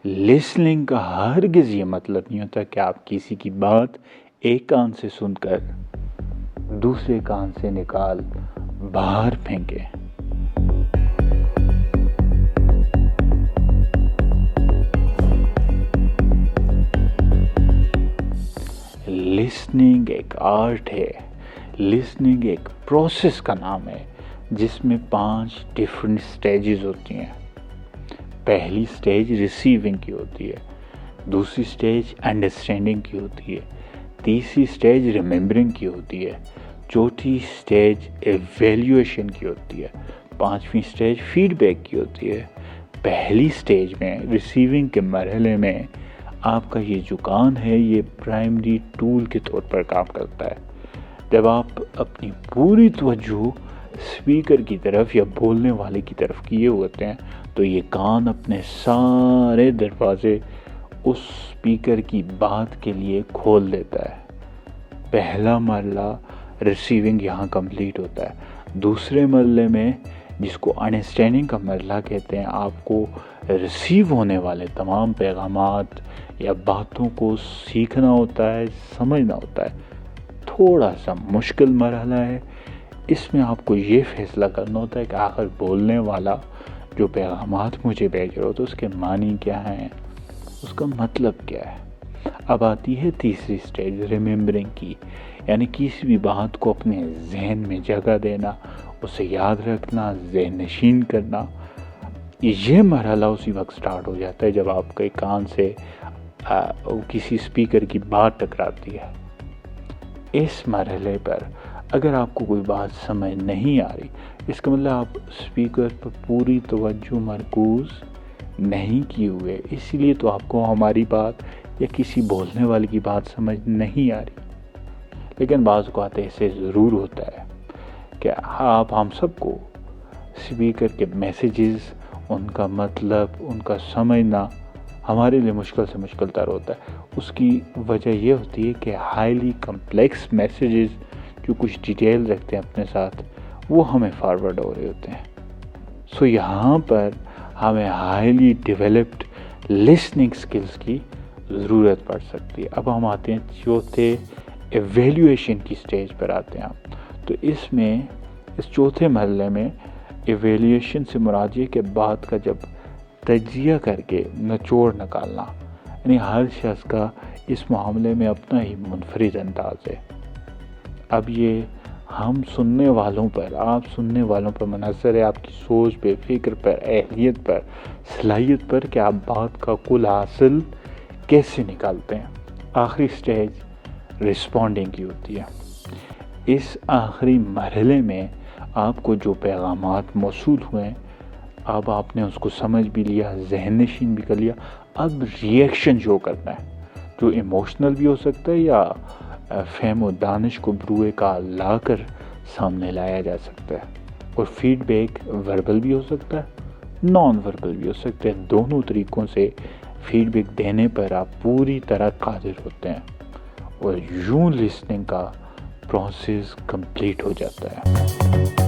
Listening کا ہرگز یہ مطلب نہیں ہوتا کہ آپ کسی کی بات ایک کان سے سن کر دوسرے کان سے نکال باہر پھینکیں۔ لسننگ ایک آرٹ ہے، لسننگ ایک پروسیس کا نام ہے جس میں 5 ڈیفرنٹ سٹیجز ہوتی ہیں۔ پہلی سٹیج ریسیونگ کی ہوتی ہے، دوسری سٹیج انڈرسٹینڈنگ کی ہوتی ہے، تیسری سٹیج ریممبرنگ کی ہوتی ہے، چوتھی سٹیج ایویلیویشن کی ہوتی ہے، پانچویں سٹیج فیڈ بیک کی ہوتی ہے۔ پہلی سٹیج میں ریسیونگ کے مرحلے میں آپ کا یہ جو کان ہے یہ پرائمری ٹول کے طور پر کام کرتا ہے۔ جب آپ اپنی پوری توجہ اسپیکر کی طرف یا بولنے والے کی طرف کیے ہوتے ہیں تو یہ کان اپنے سارے دروازے اس اسپیکر کی بات کے لیے کھول دیتا ہے۔ پہلا مرحلہ ریسیونگ یہاں کمپلیٹ ہوتا ہے۔ دوسرے مرحلے میں جس کو انڈرسٹینڈنگ کا مرحلہ کہتے ہیں، آپ کو ریسیو ہونے والے تمام پیغامات یا باتوں کو سیکھنا ہوتا ہے، سمجھنا ہوتا ہے۔ تھوڑا سا مشکل مرحلہ ہے، اس میں آپ کو یہ فیصلہ کرنا ہوتا ہے کہ آخر بولنے والا جو پیغامات مجھے بھیج رہا ہوتا ہے اس کے معنی کیا ہیں، اس کا مطلب کیا ہے۔ اب آتی ہے تیسری سٹیج ریممبرنگ کی، یعنی کسی بھی بات کو اپنے ذہن میں جگہ دینا، اسے یاد رکھنا، ذہن نشین کرنا۔ یہ مرحلہ اسی وقت سٹارٹ ہو جاتا ہے جب آپ کے کان سے کسی اسپیکر کی بات ٹکراتی ہے۔ اس مرحلے پر اگر آپ کو کوئی بات سمجھ نہیں آ رہی، اس کا مطلب آپ اسپیکر پر پوری توجہ مرکوز نہیں کیے ہوئے، اسی لیے تو آپ کو ہماری بات یا کسی بولنے والے کی بات سمجھ نہیں آ رہی۔ لیکن بعض اوقات ایسے ضرور ہوتا ہے کہ آپ ہم سب کو اسپیکر کے میسیجز، ان کا مطلب، ان کا سمجھنا ہمارے لیے مشکل سے مشکل تر ہوتا ہے۔ اس کی وجہ یہ ہوتی ہے کہ ہائیلی کمپلیکس میسیجز جو کچھ ڈیٹیل رکھتے ہیں اپنے ساتھ، وہ ہمیں فارورڈ ہو رہے ہوتے ہیں۔ سو یہاں پر ہمیں ہائیلی ڈیولپڈ لسننگ سکلز کی ضرورت پڑ سکتی ہے۔ اب ہم آتے ہیں چوتھے ایویلیویشن کی سٹیج پر آتے ہیں ہم۔ تو اس میں اس چوتھے مرحلے میں ایویلیویشن سے مراد یہ کہ بات کا جب تجزیہ کر کے نچوڑ نکالنا، یعنی ہر شخص کا اس معاملے میں اپنا ہی منفرد انداز ہے۔ اب یہ ہم سننے والوں پر، آپ سننے والوں پر منحصر ہے، آپ کی سوچ پہ، فکر پر، اہلیت پر، صلاحیت پر کہ آپ بات کا کل حاصل کیسے نکالتے ہیں۔ آخری سٹیج رسپونڈنگ کی ہوتی ہے۔ اس آخری مرحلے میں آپ کو جو پیغامات موصول ہوئے ہیں، اب آپ نے اس کو سمجھ بھی لیا، ذہن نشین بھی کر لیا، اب ریئیکشن شو کرنا ہے جو ایموشنل بھی ہو سکتا ہے یا فہم و دانش کو بروئے کا لا کر سامنے لایا جا سکتا ہے۔ اور فیڈ بیک وربل بھی ہو سکتا ہے، نان وربل بھی ہو سکتا ہے۔ دونوں طریقوں سے فیڈ بیک دینے پر آپ پوری طرح قادر ہوتے ہیں اور یوں لسننگ کا پروسیس کمپلیٹ ہو جاتا ہے۔